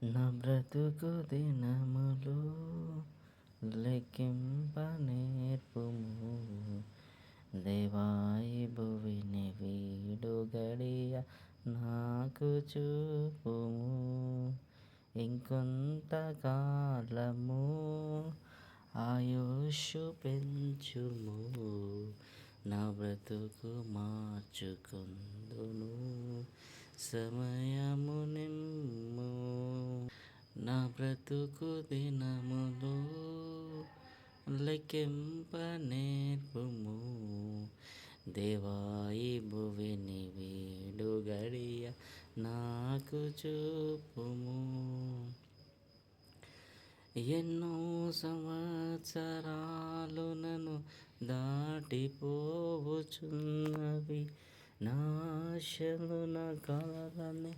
నా బ్రతుకు దినములు లెక్కింప నేర్పుము. దేవా ఈ భువిని వీడు గడియ నాకు చూపుము. ఇంకొంత కాలము ఆయుష్షు పెంచుము. నా బ్రతుకు మార్చుకొందును, సమయము నిమ్ము. నా బ్రతుకు దినములు లెక్కింప నేర్పుము. దేవా ఈ భువిని వీడు గడియ నాకు చూపుము. ఎన్నో సంవత్సరాలు నన్ను దాటిపోవచున్నవి. నా ఆశలు నా కలలని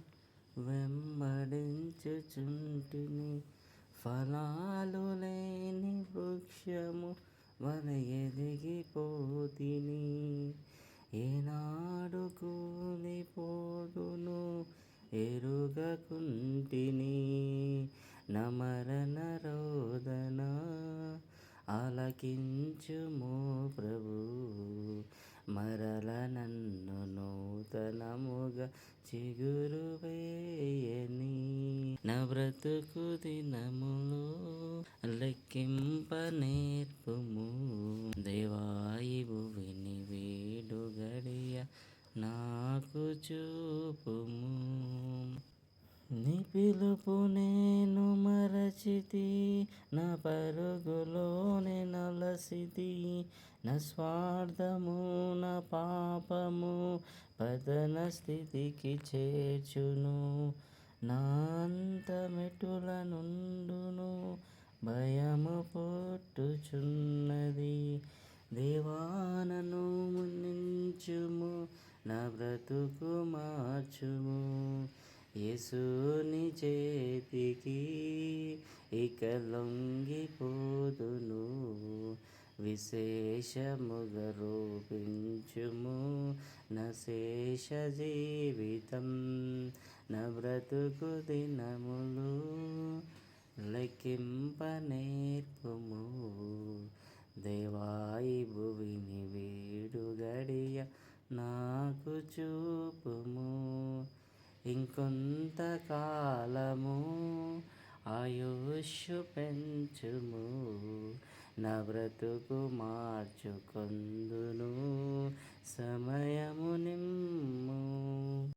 వెంబడించుచుంటిని. ఫలాలు లేని వృక్షము వలె ఎదిగిపోతిని. ఏనాడు కూలిపోదును ఎరుగకుంటిని. నా మరణ రోదన ఆలకించుము ప్రభు. మరల నన్ను నూతనముగా చిగురు వేయని. నా బ్రతుకు దినములు లెక్కింప నేర్పుము. దేవా ఈ భువిని వీడు గడియ నాకు చూపుము. నీ పిలుపు నేను మరచితి, నా పరుగులోనే నలసితి. నా స్వార్థము నా పాపము పతన స్థితికి చేర్చును. నా అంతమెటుల నుండును భయము పుట్టుచున్నది. దేవా నన్ను మన్నించుము, నా బ్రతుకు మార్చుము. యేసుని చేతికి ఇక లొంగిపోదును. విశేషముగా రూపించుము నా శేష జీవితం. నా బ్రతుకు దినములు లెక్కింప నేర్పుము. దేవా ఈ భువిని వీడు గడియ నాకు చూపుము. ఇంకొంత కాలము ఆయుష్షు పెంచుము. నా బ్రతుకు మార్చుకొందును, సమయము నిమ్ము.